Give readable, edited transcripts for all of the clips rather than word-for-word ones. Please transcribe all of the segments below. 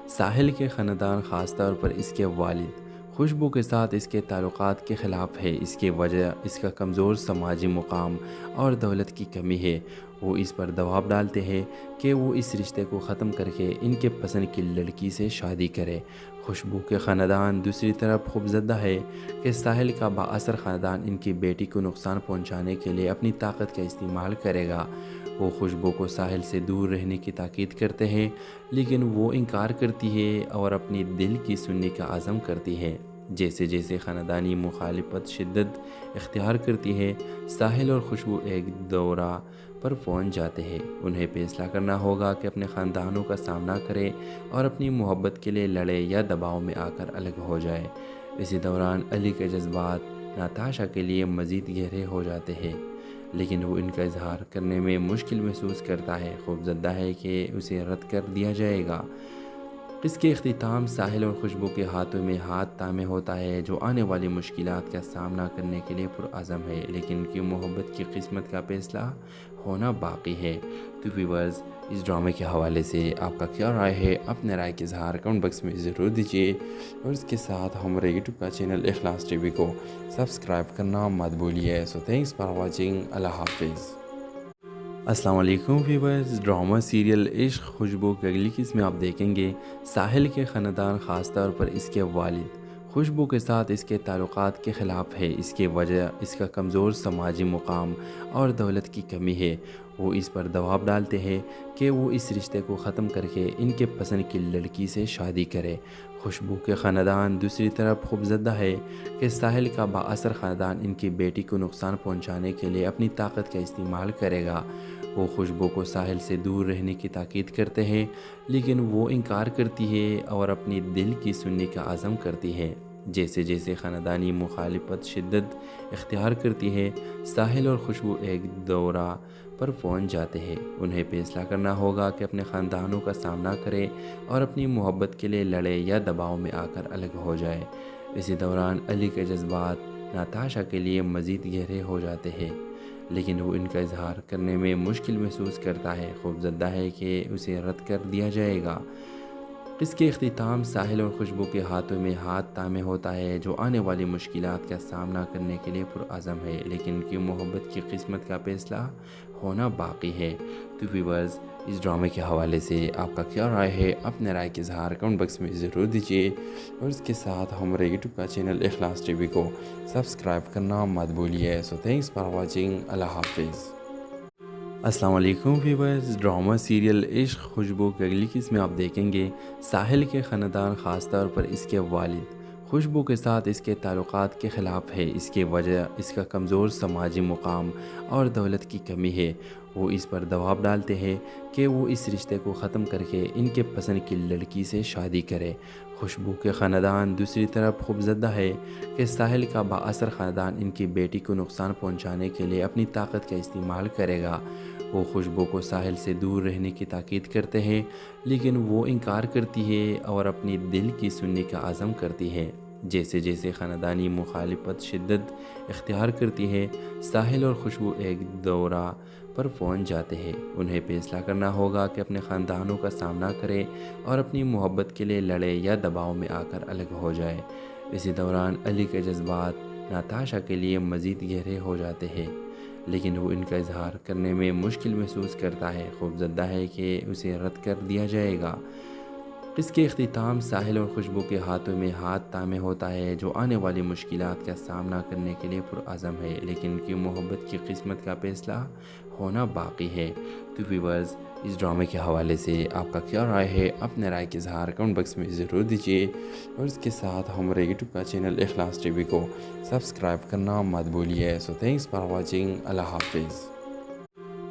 ساحل کے خاندان خاص طور پر اس کے والد خوشبو کے ساتھ اس کے تعلقات کے خلاف ہے۔ اس کی وجہ اس کا کمزور سماجی مقام اور دولت کی کمی ہے۔ وہ اس پر دباؤ ڈالتے ہیں کہ وہ اس رشتے کو ختم کر کے ان کے پسند کی لڑکی سے شادی کرے۔ خوشبو کے خاندان دوسری طرف خوفزدہ ہے کہ ساحل کا بااثر خاندان ان کی بیٹی کو نقصان پہنچانے کے لیے اپنی طاقت کا استعمال کرے گا۔ وہ خوشبو کو ساحل سے دور رہنے کی تاکید کرتے ہیں، لیکن وہ انکار کرتی ہے اور اپنی دل کی سننے کا عزم کرتی ہے۔ جیسے جیسے خاندانی مخالفت شدت اختیار کرتی ہے، ساحل اور خوشبو ایک دورہ پر پہنچ جاتے ہیں۔ انہیں فیصلہ کرنا ہوگا کہ اپنے خاندانوں کا سامنا کرے اور اپنی محبت کے لیے لڑے یا دباؤ میں آ کر الگ ہو جائے۔ اسی دوران علی کے جذبات ناتاشا کے لیے مزید گہرے ہو جاتے ہیں، لیکن وہ ان کا اظہار کرنے میں مشکل محسوس کرتا ہے، خوفزدہ ہے کہ اسے رد کر دیا جائے گا۔ اس کے اختتام ساحل اور خوشبو کے ہاتھوں میں ہاتھ تھامے ہوتا ہے، جو آنے والی مشکلات کا سامنا کرنے کے لیے پرعزم ہے، لیکن ان کی محبت کی قسمت کا فیصلہ ہونا باقی ہے۔ تو ویورز، اس ڈرامے کے حوالے سے آپ کا کیا رائے ہے؟ اپنے رائے کے اظہار کمنٹ باکس میں ضرور دیجیے، اور اس کے ساتھ ہمارے یوٹیوب کا چینل اخلاص ٹی وی کو سبسکرائب کرنا مت بھولیے۔ سو تھینکس فار واچنگ۔ اللہ حافظ۔ السلام علیکم ویورز، ڈرامہ سیریل عشق خوشبو کی اگلی قسط میں آپ دیکھیں گے ساحل کے خاندان خاص طور پر اس کے والد خوشبو کے ساتھ اس کے تعلقات کے خلاف ہے۔ اس کی وجہ اس کا کمزور سماجی مقام اور دولت کی کمی ہے۔ وہ اس پر دباؤ ڈالتے ہیں کہ وہ اس رشتے کو ختم کر کے ان کے پسند کی لڑکی سے شادی کرے۔ خوشبو کے خاندان دوسری طرف خوفزدہ ہے کہ ساحل کا بااثر خاندان ان کی بیٹی کو نقصان پہنچانے کے لیے اپنی طاقت کا استعمال کرے گا۔ وہ خوشبو کو ساحل سے دور رہنے کی تاکید کرتے ہیں، لیکن وہ انکار کرتی ہے اور اپنی دل کی سننے کا عزم کرتی ہے۔ جیسے جیسے خاندانی مخالفت شدت اختیار کرتی ہے، ساحل اور خوشبو ایک دورہ پر پہنچ جاتے ہیں۔ انہیں فیصلہ کرنا ہوگا کہ اپنے خاندانوں کا سامنا کرے اور اپنی محبت کے لیے لڑے یا دباؤ میں آ کر الگ ہو جائے۔ اسی دوران علی کے جذبات ناتاشا کے لیے مزید گہرے ہو جاتے ہیں، لیکن وہ ان کا اظہار کرنے میں مشکل محسوس کرتا ہے، خوفزدہ ہے کہ اسے رد کر دیا جائے گا۔ اس کے اختتام ساحل اور خوشبو کے ہاتھوں میں ہاتھ تھامے ہوتا ہے، جو آنے والی مشکلات کا سامنا کرنے کے لیے پرعزم ہے، لیکن ان کی محبت کی قسمت کا فیصلہ ہونا باقی ہے۔ تو ویورز، اس ڈرامے کے حوالے سے آپ کا کیا رائے ہے؟ اپنے رائے کے اظہار کمنٹ باکس میں ضرور دیجیے، اور اس کے ساتھ ہمارے یوٹیوب کا چینل اخلاص ٹی وی کو سبسکرائب کرنا مت بھولیے۔ سو تھینکس فار واچنگ۔ اللہ حافظ۔ السلام علیکم ویورز، ڈرامہ سیریل عشق خوشبو کی اگلی قسط میں آپ دیکھیں گے ساحل کے خاندان خاص طور پر اس کے والد خوشبو کے ساتھ اس کے تعلقات کے خلاف ہے۔ اس کی وجہ اس کا کمزور سماجی مقام اور دولت کی کمی ہے۔ وہ اس پر دباؤ ڈالتے ہیں کہ وہ اس رشتے کو ختم کر کے ان کے پسند کی لڑکی سے شادی کرے۔ خوشبو کے خاندان دوسری طرف خوفزدہ ہے کہ ساحل کا بااثر خاندان ان کی بیٹی کو نقصان پہنچانے کے لیے اپنی طاقت کا استعمال کرے گا۔ وہ خوشبو کو ساحل سے دور رہنے کی تاکید کرتے ہیں، لیکن وہ انکار کرتی ہے اور اپنی دل کی سننے کا عزم کرتی ہے۔ جیسے جیسے خاندانی مخالفت شدت اختیار کرتی ہے، ساحل اور خوشبو ایک دورہ پر پہنچ جاتے ہیں۔ انہیں فیصلہ کرنا ہوگا کہ اپنے خاندانوں کا سامنا کرے اور اپنی محبت کے لیے لڑے یا دباؤ میں آ کر الگ ہو جائے۔ اسی دوران علی کے جذبات ناتاشا کے لیے مزید گہرے ہو جاتے ہیں، لیکن وہ ان کا اظہار کرنے میں مشکل محسوس کرتا ہے، خوفزدہ ہے کہ اسے رد کر دیا جائے گا۔ اس کے اختتام ساحل اور خوشبو کے ہاتھوں میں ہاتھ تھامے ہوتا ہے، جو آنے والی مشکلات کا سامنا کرنے کے لیے پرعزم ہے، لیکن ان کی محبت کی قسمت کا فیصلہ ہونا باقی ہے۔ تو ویورز، اس ڈرامے کے حوالے سے آپ کا کیا رائے ہے؟ اپنے رائے کے اظہار کمنٹ باکس میں ضرور دیجیے، اور اس کے ساتھ ہمارے یوٹیوب کا چینل اخلاص ٹی وی کو سبسکرائب کرنا مت بھولیے۔ سو تھینکس فار واچنگ۔ اللہ حافظ۔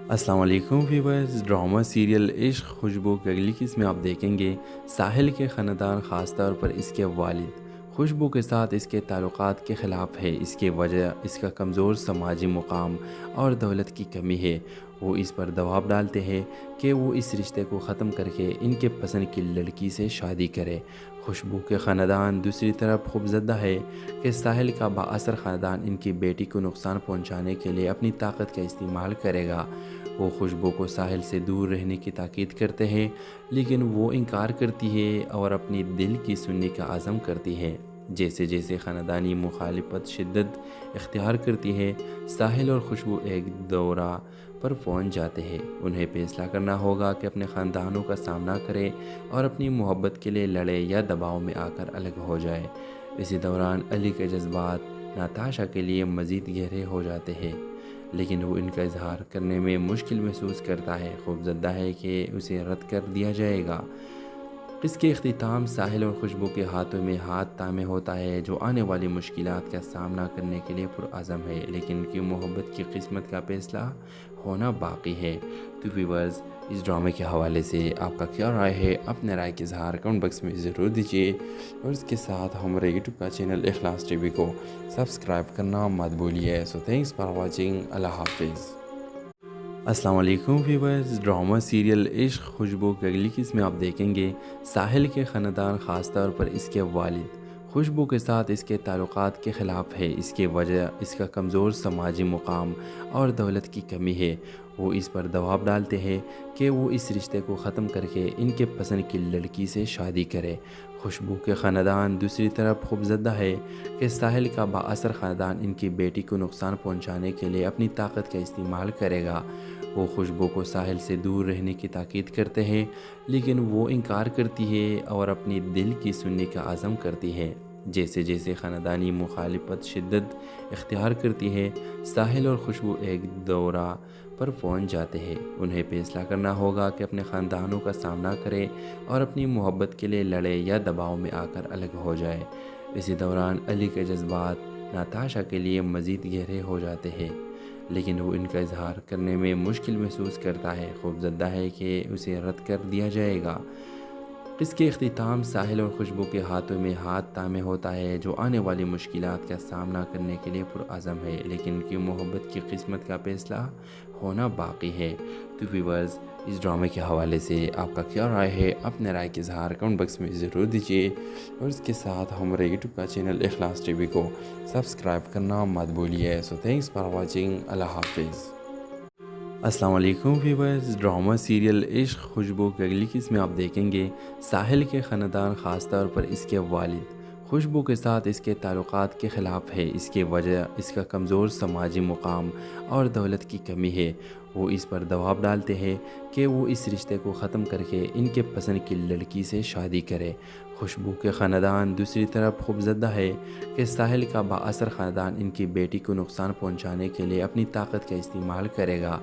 السلام علیکم ویورز، ڈرامہ سیریل عشق خوشبو کی اگلی قسط میں آپ دیکھیں گے ساحل کے خاندان خاص طور پر اس کے والد خوشبو کے ساتھ اس کے تعلقات کے خلاف ہے۔ اس کی وجہ اس کا کمزور سماجی مقام اور دولت کی کمی ہے۔ وہ اس پر دباؤ ڈالتے ہیں کہ وہ اس رشتے کو ختم کر کے ان کے پسند کی لڑکی سے شادی کرے۔ خوشبو کے خاندان دوسری طرف خوفزدہ ہے کہ ساحل کا بااثر خاندان ان کی بیٹی کو نقصان پہنچانے کے لیے اپنی طاقت کا استعمال کرے گا۔ وہ خوشبو کو ساحل سے دور رہنے کی تاکید کرتے ہیں، لیکن وہ انکار کرتی ہے اور اپنی دل کی سننے کا عزم کرتی ہے۔ جیسے جیسے خاندانی مخالفت شدت اختیار کرتی ہے، ساحل اور خوشبو ایک دورہ پر پہنچ جاتے ہیں۔ انہیں فیصلہ کرنا ہوگا کہ اپنے خاندانوں کا سامنا کرے اور اپنی محبت کے لیے لڑے یا دباؤ میں آ کر الگ ہو جائے۔ اسی دوران علی کے جذبات ناتاشا کے لیے مزید گہرے ہو جاتے ہیں، لیکن وہ ان کا اظہار کرنے میں مشکل محسوس کرتا ہے، خوفزدہ ہے کہ اسے رد کر دیا جائے گا۔ اس کے اختتام ساحل اور خوشبو کے ہاتھوں میں ہاتھ تھامے ہوتا ہے، جو آنے والی مشکلات کا سامنا کرنے کے لیے پرعزم ہے، لیکن ان کی محبت کی قسمت کا فیصلہ ہونا باقی ہے۔ تو ویورز، اس ڈرامے کے حوالے سے آپ کا کیا رائے ہے؟ اپنے رائے کا اظہار کمنٹ باکس میں ضرور دیجیے، اور اس کے ساتھ ہمارے یوٹیوب کا چینل اخلاص ٹی وی کو سبسکرائب کرنا مت بھولیے۔ سو تھینکس فار واچنگ۔ اللہ حافظ۔ السلام علیکم ویورز، ڈرامہ سیریل عشق خوشبو کی اگلی قسط میں آپ دیکھیں گے ساحل کے خاندان، خاص طور پر اس کے والد خوشبو کے ساتھ اس کے تعلقات کے خلاف ہے۔ اس کی وجہ اس کا کمزور سماجی مقام اور دولت کی کمی ہے۔ وہ اس پر دباؤ ڈالتے ہیں کہ وہ اس رشتے کو ختم کر کے ان کے پسند کی لڑکی سے شادی کرے۔ خوشبو کے خاندان دوسری طرف خوفزدہ ہے کہ ساحل کا بااثر خاندان ان کی بیٹی کو نقصان پہنچانے کے لیے اپنی طاقت کا استعمال کرے گا۔ وہ خوشبو کو ساحل سے دور رہنے کی تاکید کرتے ہیں، لیکن وہ انکار کرتی ہے اور اپنی دل کی سننے کا عزم کرتی ہے۔ جیسے جیسے خاندانی مخالفت شدت اختیار کرتی ہے، ساحل اور خوشبو ایک دورہ پر پہنچ جاتے ہیں۔ انہیں فیصلہ کرنا ہوگا کہ اپنے خاندانوں کا سامنا کرے اور اپنی محبت کے لیے لڑے یا دباؤ میں آ کر الگ ہو جائے۔ اسی دوران علی کے جذبات ناتاشا کے لیے مزید گہرے ہو جاتے ہیں، لیکن وہ ان کا اظہار کرنے میں مشکل محسوس کرتا ہے، خوفزدہ ہے کہ اسے رد کر دیا جائے گا۔ اس کے اختتام ساحل اور خوشبو کے ہاتھوں میں ہاتھ تھامے ہوتا ہے، جو آنے والی مشکلات کا سامنا کرنے کے لیے پرعزم ہے، لیکن ان کی محبت کی قسمت کا فیصلہ ہونا باقی ہے۔ تو ویورز، اس ڈرامے کے حوالے سے آپ کا کیا رائے ہے؟ اپنے رائے کا اظہار کمنٹ باکس میں ضرور دیجیے، اور اس کے ساتھ ہمارے یوٹیوب کا چینل اخلاص ٹی وی کو سبسکرائب کرنا مت بھولیے۔ سو تھینکس فار واچنگ۔ اللہ حافظ۔ السلام علیکم ویورز، ڈرامہ سیریل عشق خوشبو کی اگلی قسط میں آپ دیکھیں گے ساحل کے خاندان، خاص طور پر اس کے والد خوشبو کے ساتھ اس کے تعلقات کے خلاف ہے۔ اس کی وجہ اس کا کمزور سماجی مقام اور دولت کی کمی ہے۔ وہ اس پر دباؤ ڈالتے ہیں کہ وہ اس رشتے کو ختم کر کے ان کے پسند کی لڑکی سے شادی کرے۔ خوشبو کے خاندان دوسری طرف خوفزدہ ہے کہ ساحل کا بااثر خاندان ان کی بیٹی کو نقصان پہنچانے کے لیے اپنی طاقت کا استعمال کرے گا۔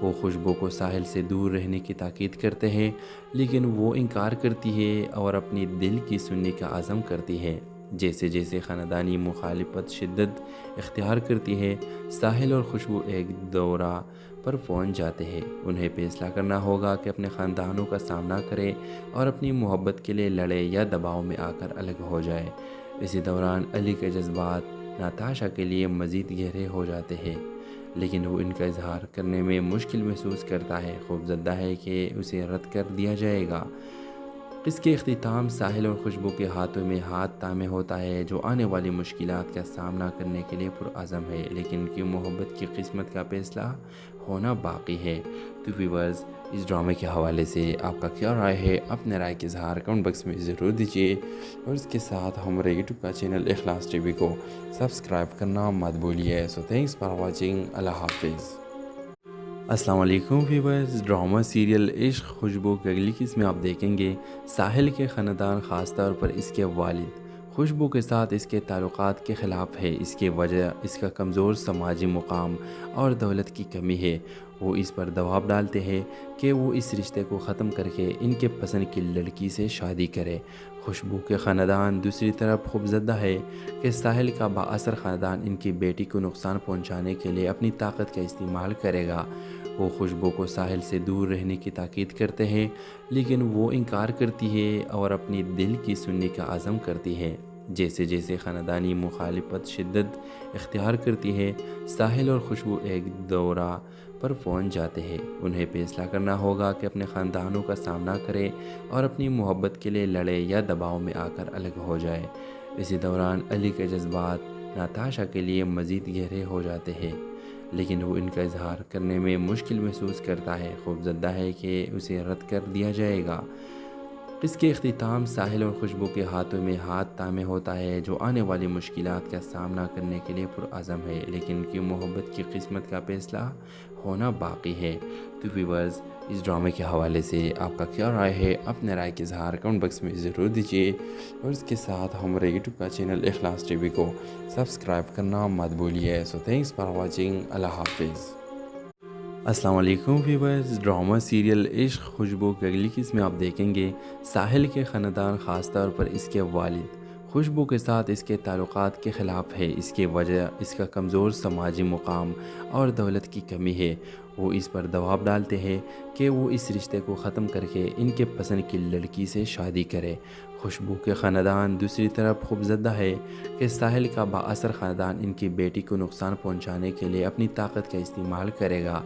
وہ خوشبو کو ساحل سے دور رہنے کی تاکید کرتے ہیں، لیکن وہ انکار کرتی ہے اور اپنی دل کی سننے کا عزم کرتی ہے۔ جیسے جیسے خاندانی مخالفت شدت اختیار کرتی ہے، ساحل اور خوشبو ایک دورہ پر پہنچ جاتے ہیں۔ انہیں فیصلہ کرنا ہوگا کہ اپنے خاندانوں کا سامنا کرے اور اپنی محبت کے لیے لڑے یا دباؤ میں آ کر الگ ہو جائے۔ اسی دوران علی کے جذبات ناتاشا کے لیے مزید گہرے ہو جاتے ہیں، لیکن وہ ان کا اظہار کرنے میں مشکل محسوس کرتا ہے، خوفزدہ ہے کہ اسے رد کر دیا جائے گا۔ اس کے اختتام ساحل اور خوشبو کے ہاتھوں میں ہاتھ تھامے ہوتا ہے، جو آنے والی مشکلات کا سامنا کرنے کے لیے پرعزم ہے، لیکن ان کی محبت کی قسمت کا فیصلہ ہونا باقی ہے۔ تو ویورز، اس ڈرامے کے حوالے سے آپ کا کیا رائے ہے؟ اپنے رائے کا اظہار کمنٹ باکس میں ضرور دیجیے، اور اس کے ساتھ ہمارے یوٹیوب کا چینل اخلاص ٹی وی کو سبسکرائب کرنا مت بھولیے۔ سو تھینکس فار واچنگ۔ اللہ حافظ۔ السلام علیکم ویورز، ڈرامہ سیریل عشق خوشبو کی اگلی قسط میں آپ دیکھیں گے ساحل کے خاندان، خاص طور پر اس کے والد خوشبو کے ساتھ اس کے تعلقات کے خلاف ہے۔ اس کی وجہ اس کا کمزور سماجی مقام اور دولت کی کمی ہے۔ وہ اس پر دباؤ ڈالتے ہیں کہ وہ اس رشتے کو ختم کر کے ان کے پسند کی لڑکی سے شادی کرے۔ خوشبو کے خاندان دوسری طرف خوفزدہ ہے کہ ساحل کا بااثر خاندان ان کی بیٹی کو نقصان پہنچانے کے لیے اپنی طاقت کا استعمال کرے گا۔ وہ خوشبو کو ساحل سے دور رہنے کی تاکید کرتے ہیں، لیکن وہ انکار کرتی ہے اور اپنی دل کی سننے کا عزم کرتی ہے۔ جیسے جیسے خاندانی مخالفت شدت اختیار کرتی ہے، ساحل اور خوشبو ایک دورہ پر پہنچ جاتے ہیں۔ انہیں فیصلہ کرنا ہوگا کہ اپنے خاندانوں کا سامنا کرے اور اپنی محبت کے لیے لڑے یا دباؤ میں آ کر الگ ہو جائے۔ اسی دوران علی کے جذبات ناتاشا کے لیے مزید گہرے ہو جاتے ہیں، لیکن وہ ان کا اظہار کرنے میں مشکل محسوس کرتا ہے، خوفزدہ ہے کہ اسے رد کر دیا جائے گا۔ اس کے اختتام ساحل اور خوشبو کے ہاتھوں میں ہاتھ تھامے ہوتا ہے، جو آنے والی مشکلات کا سامنا کرنے کے لیے پرعزم ہے، لیکن ان کی محبت کی قسمت کا فیصلہ ہونا باقی ہے۔ تو ویورز، اس ڈرامے کے حوالے سے آپ کا کیا رائے ہے؟ اپنے رائے کا اظہار کمنٹ باکس میں ضرور دیجیے، اور اس کے ساتھ ہمارے یوٹیوب کا چینل اخلاص ٹی وی کو سبسکرائب کرنا مت بھولیے۔ سو تھینکس فار واچنگ۔ اللہ حافظ۔ السلام علیکم ویورز، ڈرامہ سیریل عشق خوشبو کی اگلی قسط میں آپ دیکھیں گے ساحل کے خاندان، خاص طور پر اس کے والد خوشبو کے ساتھ اس کے تعلقات کے خلاف ہے۔ اس کی وجہ اس کا کمزور سماجی مقام اور دولت کی کمی ہے۔ وہ اس پر دباؤ ڈالتے ہیں کہ وہ اس رشتے کو ختم کر کے ان کے پسند کی لڑکی سے شادی کرے۔ خوشبو کے خاندان دوسری طرف خوفزدہ ہے کہ ساحل کا بااثر خاندان ان کی بیٹی کو نقصان پہنچانے کے لیے اپنی طاقت کا استعمال کرے گا۔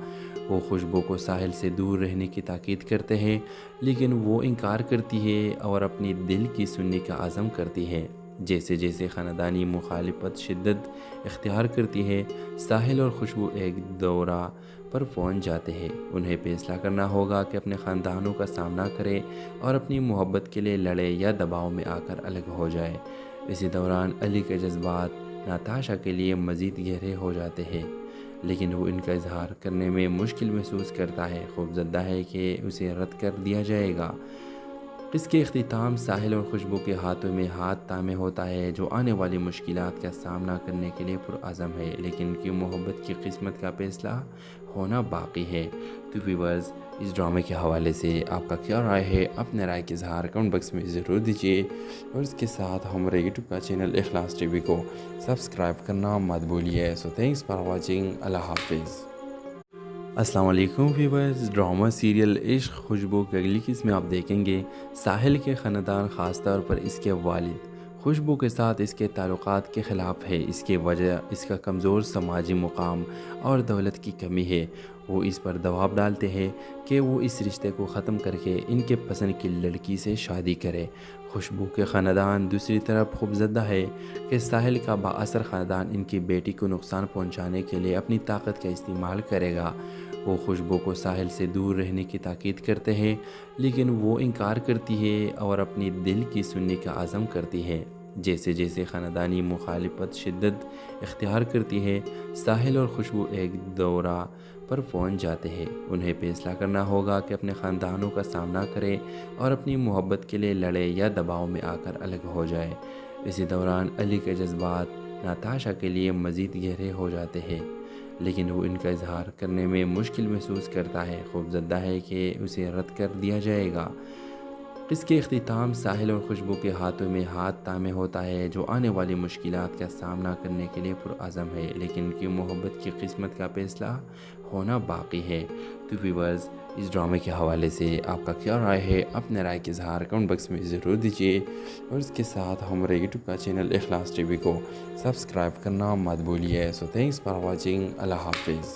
وہ خوشبو کو ساحل سے دور رہنے کی تاکید کرتے ہیں، لیکن وہ انکار کرتی ہے اور اپنی دل کی سننے کا عزم کرتی ہے۔ جیسے جیسے خاندانی مخالفت شدت اختیار کرتی ہے، ساحل اور خوشبو ایک دورہ پر پہنچ جاتے ہیں۔ انہیں فیصلہ کرنا ہوگا کہ اپنے خاندانوں کا سامنا کرے اور اپنی محبت کے لیے لڑے یا دباؤ میں آ کر الگ ہو جائے۔ اسی دوران علی کے جذبات ناتاشا کے لیے مزید گہرے ہو جاتے ہیں، لیکن وہ ان کا اظہار کرنے میں مشکل محسوس کرتا ہے، خوفزدہ ہے کہ اسے رد کر دیا جائے گا۔ اس کے اختتام ساحل اور خوشبو کے ہاتھوں میں ہاتھ تھامے ہوتا ہے، جو آنے والی مشکلات کا سامنا کرنے کے لیے پرعزم ہے، لیکن ان کی محبت کی قسمت کا فیصلہ ہونا باقی ہے۔ تو ویورز، اس ڈرامے کے حوالے سے آپ کا کیا رائے ہے؟ اپنے رائے کا اظہار کمنٹ باکس میں ضرور دیجیے، اور اس کے ساتھ ہمارے یوٹیوب کا چینل اخلاص ٹی وی کو سبسکرائب کرنا مت بھولیے۔ سو تھینکس فار واچنگ۔ اللہ حافظ۔ السلام علیکم ویورز، ڈرامہ سیریل عشق خوشبو کی اگلی قسط میں آپ دیکھیں گے ساحل کے خاندان، خاص طور پر اس کے والد خوشبو کے ساتھ اس کے تعلقات کے خلاف ہے۔ اس کی وجہ اس کا کمزور سماجی مقام اور دولت کی کمی ہے۔ وہ اس پر دباؤ ڈالتے ہیں کہ وہ اس رشتے کو ختم کر کے ان کے پسند کی لڑکی سے شادی کرے۔ خوشبو کے خاندان دوسری طرف خوفزدہ ہے کہ ساحل کا بااثر خاندان ان کی بیٹی کو نقصان پہنچانے کے لیے اپنی طاقت کا استعمال کرے گا۔ وہ خوشبو کو ساحل سے دور رہنے کی تاکید کرتے ہیں، لیکن وہ انکار کرتی ہے اور اپنی دل کی سننے کا عزم کرتی ہے۔ جیسے جیسے خاندانی مخالفت شدت اختیار کرتی ہے، ساحل اور خوشبو ایک دورہ پر پہنچ جاتے ہیں۔ انہیں فیصلہ کرنا ہوگا کہ اپنے خاندانوں کا سامنا کرے اور اپنی محبت کے لیے لڑے یا دباؤ میں آ کر الگ ہو جائے۔ اسی دوران علی کے جذبات ناتاشا کے لیے مزید گہرے ہو جاتے ہیں، لیکن وہ ان کا اظہار کرنے میں مشکل محسوس کرتا ہے، خوفزدہ ہے کہ اسے رد کر دیا جائے گا۔ اس کے اختتام ساحل اور خوشبو کے ہاتھوں میں ہاتھ تھامے ہوتا ہے، جو آنے والی مشکلات کا سامنا کرنے کے لیے پرعزم ہے، لیکن ان کی محبت کی قسمت کا فیصلہ ہونا باقی ہے۔ تو ویورز، اس ڈرامے کے حوالے سے آپ کا کیا رائے ہے؟ اپنے رائے کا اظہار کمنٹ باکس میں ضرور دیجیے، اور اس کے ساتھ ہمارے یوٹیوب کا چینل اخلاص ٹی وی کو سبسکرائب کرنا مت بھولیے۔ سو تھینکس فار واچنگ۔ اللہ حافظ۔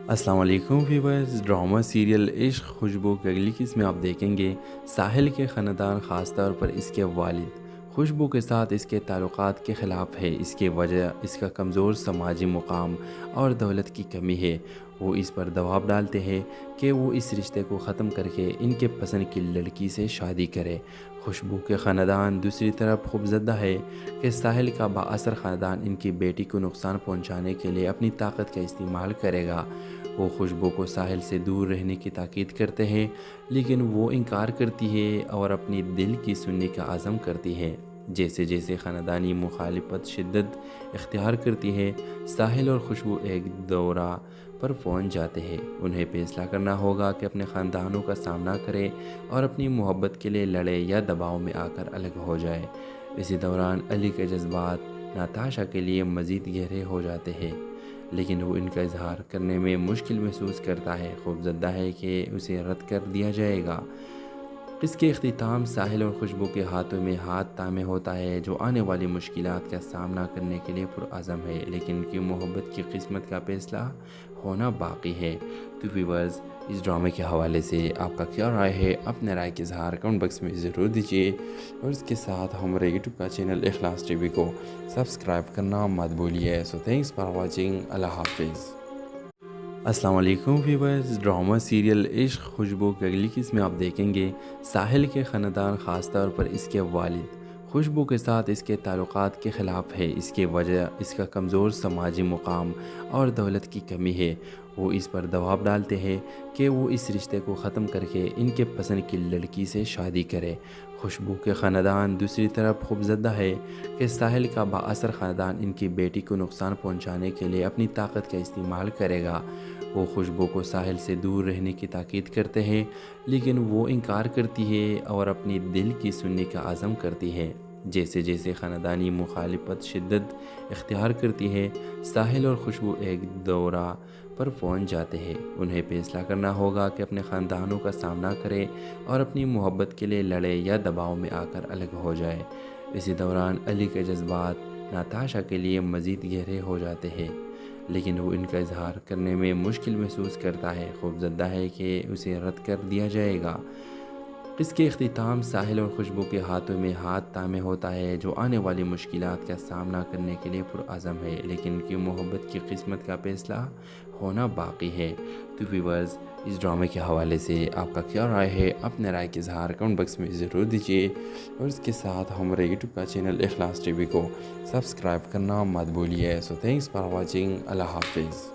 السلام علیکم ویورز، ڈرامہ سیریل عشق خوشبو کی اگلی قسط میں آپ دیکھیں گے ساحل کے خاندان، خاص طور پر اس کے والد خوشبو کے ساتھ اس کے تعلقات کے خلاف ہے۔ اس کی وجہ اس کا کمزور سماجی مقام اور دولت کی کمی ہے۔ وہ اس پر دباؤ ڈالتے ہیں کہ وہ اس رشتے کو ختم کر کے ان کے پسند کی لڑکی سے شادی کرے۔ خوشبو کے خاندان دوسری طرف خوفزدہ ہے کہ ساحل کا بااثر خاندان ان کی بیٹی کو نقصان پہنچانے کے لیے اپنی طاقت کا استعمال کرے گا۔ وہ خوشبو کو ساحل سے دور رہنے کی تاکید کرتے ہیں، لیکن وہ انکار کرتی ہے اور اپنی دل کی سننے کا عزم کرتی ہے۔ جیسے جیسے خاندانی مخالفت شدت اختیار کرتی ہے، ساحل اور خوشبو ایک دورہ پر پہنچ جاتے ہیں۔ انہیں فیصلہ کرنا ہوگا کہ اپنے خاندانوں کا سامنا کرے اور اپنی محبت کے لیے لڑے یا دباؤ میں آ کر الگ ہو جائے۔ اسی دوران علی کے جذبات ناتاشا کے لیے مزید گہرے ہو جاتے ہیں، لیکن وہ ان کا اظہار کرنے میں مشکل محسوس کرتا ہے، خوفزدہ ہے کہ اسے رد کر دیا جائے گا۔ اس کے اختتام ساحل اور خوشبو کے ہاتھوں میں ہاتھ تھامے ہوتا ہے، جو آنے والی مشکلات کا سامنا کرنے کے لیے پرعزم ہے، لیکن ان کی محبت کی قسمت کا فیصلہ ہونا باقی ہے۔ تو ویورز، اس ڈرامے کے حوالے سے آپ کا کیا رائے ہے؟ اپنے رائے کا اظہار کمنٹ باکس میں ضرور دیجیے، اور اس کے ساتھ ہمارے یوٹیوب کا چینل اخلاص ٹی وی کو سبسکرائب کرنا مت بھولیے۔ سو تھینکس فار واچنگ۔ اللہ حافظ۔ السلام علیکم ویورز، ڈرامہ سیریل عشق خوشبو کی اگلی قسط میں آپ دیکھیں گے ساحل کے خاندان، خاص طور پر اس کے والد خوشبو کے ساتھ اس کے تعلقات کے خلاف ہے۔ اس کی وجہ اس کا کمزور سماجی مقام اور دولت کی کمی ہے۔ وہ اس پر دباؤ ڈالتے ہیں کہ وہ اس رشتے کو ختم کر کے ان کے پسند کی لڑکی سے شادی کرے۔ خوشبو کے خاندان دوسری طرف خوفزدہ ہے کہ ساحل کا بااثر خاندان ان کی بیٹی کو نقصان پہنچانے کے لیے اپنی طاقت کا استعمال کرے گا۔ وہ خوشبو کو ساحل سے دور رہنے کی تاکید کرتے ہیں، لیکن وہ انکار کرتی ہے اور اپنی دل کی سننے کا عزم کرتی ہے۔ جیسے جیسے خاندانی مخالفت شدت اختیار کرتی ہے، ساحل اور خوشبو ایک دورہ پر پہنچ جاتے ہیں۔ انہیں فیصلہ کرنا ہوگا کہ اپنے خاندانوں کا سامنا کرے اور اپنی محبت کے لیے لڑے یا دباؤ میں آ کر الگ ہو جائے۔ اسی دوران علی کے جذبات ناتاشا کے لیے مزید گہرے ہو جاتے ہیں، لیکن وہ ان کا اظہار کرنے میں مشکل محسوس کرتا ہے، خوفزدہ ہے کہ اسے رد کر دیا جائے گا۔ اس کے اختتام ساحل اور خوشبو کے ہاتھوں میں ہاتھ تھامے ہوتا ہے، جو آنے والی مشکلات کا سامنا کرنے کے لیے پرعزم ہے، لیکن ان کی محبت کی قسمت کا فیصلہ ہونا باقی ہے۔ تو ویورز، اس ڈرامے کے حوالے سے آپ کا کیا رائے ہے؟ اپنے رائے کا اظہار کمنٹ باکس میں ضرور دیجیے، اور اس کے ساتھ ہمارے یوٹیوب کا چینل اخلاص ٹی وی کو سبسکرائب کرنا مت بھولیے۔ سو تھینکس فار واچنگ۔ اللہ حافظ۔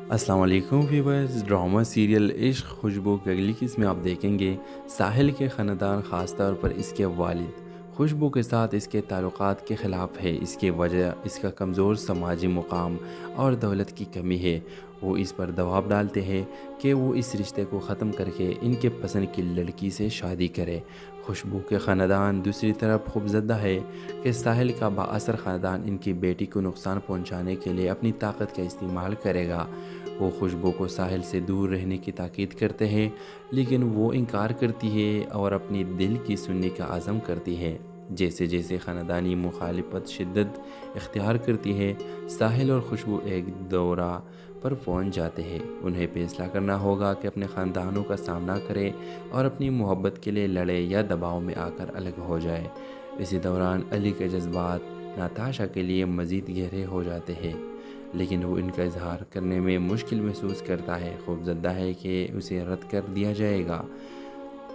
السلام علیکم ویورز، ڈرامہ سیریل عشق خوشبو کی اگلی قسط میں آپ دیکھیں گے ساحل کے خاندان، خاص طور پر اس کے والد خوشبو کے ساتھ اس کے تعلقات کے خلاف ہے۔ اس کی وجہ اس کا کمزور سماجی مقام اور دولت کی کمی ہے۔ وہ اس پر دباؤ ڈالتے ہیں کہ وہ اس رشتے کو ختم کر کے ان کے پسند کی لڑکی سے شادی کرے۔ خوشبو کے خاندان دوسری طرف خوفزدہ ہے کہ ساحل کا بااثر خاندان ان کی بیٹی کو نقصان پہنچانے کے لیے اپنی طاقت کا استعمال کرے گا۔ وہ خوشبو کو ساحل سے دور رہنے کی تاکید کرتے ہیں، لیکن وہ انکار کرتی ہے اور اپنی دل کی سننے کا عزم کرتی ہے۔ جیسے جیسے خاندانی مخالفت شدت اختیار کرتی ہے، ساحل اور خوشبو ایک دورہ پر پہنچ جاتے ہیں۔ انہیں فیصلہ کرنا ہوگا کہ اپنے خاندانوں کا سامنا کرے اور اپنی محبت کے لیے لڑے یا دباؤ میں آ کر الگ ہو جائے۔ اسی دوران علی کے جذبات ناتاشا کے لیے مزید گہرے ہو جاتے ہیں، لیکن وہ ان کا اظہار کرنے میں مشکل محسوس کرتا ہے، خوفزدہ ہے کہ اسے رد کر دیا جائے گا۔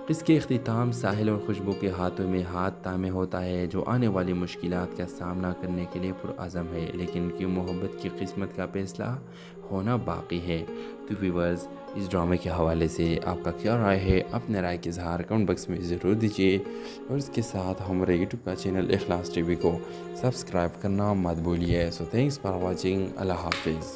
اس کے اختتام ساحل اور خوشبو کے ہاتھوں میں ہاتھ تھامے ہوتا ہے، جو آنے والی مشکلات کا سامنا کرنے کے لیے پرعزم ہے، لیکن ان کی محبت کی قسمت کا فیصلہ ہونا باقی ہے۔ تو ویورز، اس ڈرامے کے حوالے سے آپ کا کیا رائے ہے؟ اپنے رائے کا اظہار کمنٹ باکس میں ضرور دیجیے، اور اس کے ساتھ ہمارے یوٹیوب کا چینل اخلاص ٹی وی کو سبسکرائب کرنا مت بھولیے۔ سو تھینکس فار واچنگ۔ اللہ حافظ۔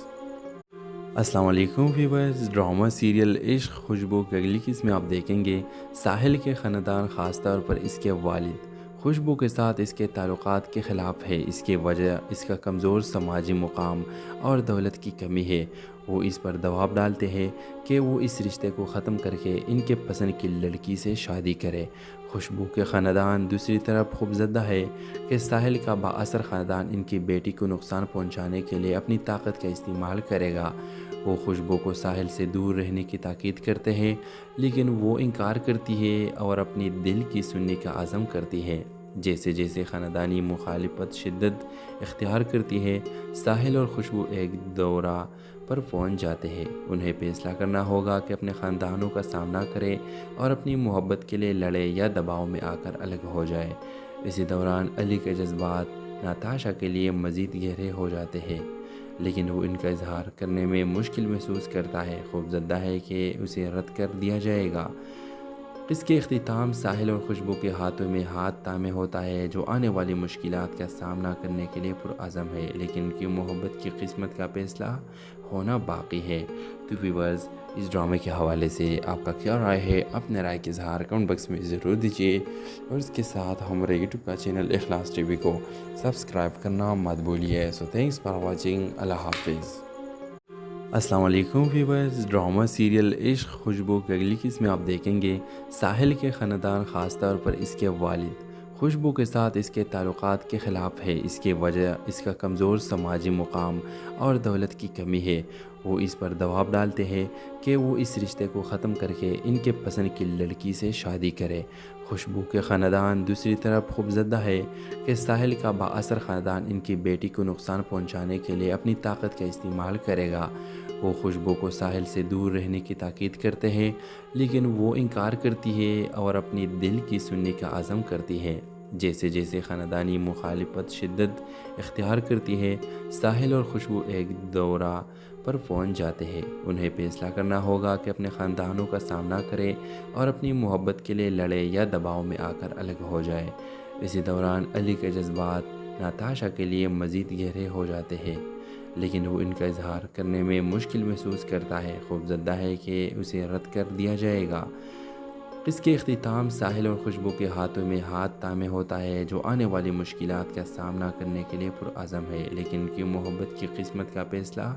السلام علیکم ویورز، ڈرامہ سیریل عشق خوشبو کی اگلی قسط میں آپ دیکھیں گے ساحل کے خاندان، خاص طور پر اس کے والد خوشبو کے ساتھ اس کے تعلقات کے خلاف ہے۔ اس کی وجہ اس کا کمزور سماجی مقام اور دولت کی کمی ہے۔ وہ اس پر دباؤ ڈالتے ہیں کہ وہ اس رشتے کو ختم کر کے ان کے پسند کی لڑکی سے شادی کرے۔ خوشبو کے خاندان دوسری طرف خوفزدہ ہے کہ ساحل کا بااثر خاندان ان کی بیٹی کو نقصان پہنچانے کے لیے اپنی طاقت کا استعمال کرے گا۔ وہ خوشبو کو ساحل سے دور رہنے کی تاکید کرتے ہیں، لیکن وہ انکار کرتی ہے اور اپنی دل کی سننے کا عزم کرتی ہے۔ جیسے جیسے خاندانی مخالفت شدت اختیار کرتی ہے، ساحل اور خوشبو ایک دورہ پر پہنچ جاتے ہیں۔ انہیں فیصلہ کرنا ہوگا کہ اپنے خاندانوں کا سامنا کرے اور اپنی محبت کے لیے لڑے یا دباؤ میں آ کر الگ ہو جائے۔ اسی دوران علی کے جذبات ناتاشا کے لیے مزید گہرے ہو جاتے ہیں، لیکن وہ ان کا اظہار کرنے میں مشکل محسوس کرتا ہے، خوفزدہ ہے کہ اسے رد کر دیا جائے گا۔ اس کے اختتام ساحل اور خوشبو کے ہاتھوں میں ہاتھ تھامے ہوتا ہے، جو آنے والی مشکلات کا سامنا کرنے کے لیے پرعزم ہے، لیکن ان کی محبت کی قسمت کا فیصلہ ہونا باقی ہے۔ تو ویورز، اس ڈرامے کے حوالے سے آپ کا کیا رائے ہے؟ اپنے رائے کا اظہار کمنٹ باکس میں ضرور دیجیے، اور اس کے ساتھ ہمارے یوٹیوب کا چینل اخلاص ٹی وی کو سبسکرائب کرنا مت بھولیے۔ سو تھینکس فار واچنگ۔ اللہ حافظ۔ السلام علیکم ویورز، ڈرامہ سیریل عشق خوشبو کی اگلی قسط میں آپ دیکھیں گے ساحل کے خاندان، خاص طور پر اس کے والد خوشبو کے ساتھ اس کے تعلقات کے خلاف ہے۔ اس کی وجہ اس کا کمزور سماجی مقام اور دولت کی کمی ہے۔ وہ اس پر دباؤ ڈالتے ہیں کہ وہ اس رشتے کو ختم کر کے ان کے پسند کی لڑکی سے شادی کرے۔ خوشبو کے خاندان دوسری طرف خوفزدہ ہے کہ ساحل کا بااثر خاندان ان کی بیٹی کو نقصان پہنچانے کے لیے اپنی طاقت کا استعمال کرے گا۔ وہ خوشبو کو ساحل سے دور رہنے کی تاکید کرتے ہیں، لیکن وہ انکار کرتی ہے اور اپنی دل کی سننے کا عزم کرتی ہے۔ جیسے جیسے خاندانی مخالفت شدت اختیار کرتی ہے، ساحل اور خوشبو ایک دورہ پر پہنچ جاتے ہیں۔ انہیں فیصلہ کرنا ہوگا کہ اپنے خاندانوں کا سامنا کرے اور اپنی محبت کے لیے لڑے یا دباؤ میں آ کر الگ ہو جائے۔ اسی دوران علی کے جذبات ناتاشا کے لیے مزید گہرے ہو جاتے ہیں، لیکن وہ ان کا اظہار کرنے میں مشکل محسوس کرتا ہے، خوفزدہ ہے کہ اسے رد کر دیا جائے گا۔ اس کے اختتام ساحل اور خوشبو کے ہاتھوں میں ہاتھ تھامے ہوتا ہے، جو آنے والی مشکلات کا سامنا کرنے کے لیے پرعزم ہے، لیکن ان کی محبت کی قسمت کا فیصلہ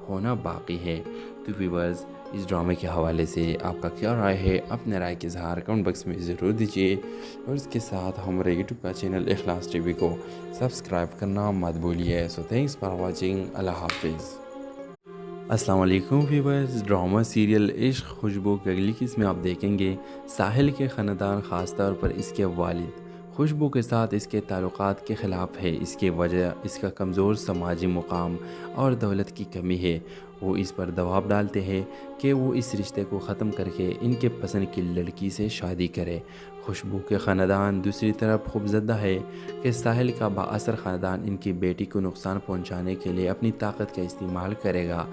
ہونا باقی ہے۔ تو ویورز، اس ڈرامے کے حوالے سے آپ کا کیا رائے ہے؟ اپنے رائے کا اظہار کمنٹ باکس میں ضرور دیجیے، اور اس کے ساتھ ہمارے یوٹیوب کا چینل اخلاص ٹی وی کو سبسکرائب کرنا مت بھولیے۔ سو تھینکس فار واچنگ۔ اللہ حافظ۔ السلام علیکم ویورز، ڈرامہ سیریل عشق خوشبو کی اگلی قسط میں آپ دیکھیں گے ساحل کے خاندان، خاص طور پر اس کے والد خوشبو کے ساتھ اس کے تعلقات کے خلاف ہے۔ اس کی وجہ اس کا کمزور سماجی مقام اور دولت کی کمی ہے۔ وہ اس پر دباؤ ڈالتے ہیں کہ وہ اس رشتے کو ختم کر کے ان کے پسند کی لڑکی سے شادی کرے۔ خوشبو کے خاندان دوسری طرف خوفزدہ ہے کہ ساحل کا بااثر خاندان ان کی بیٹی کو نقصان پہنچانے کے لیے اپنی طاقت کا استعمال کرے گا۔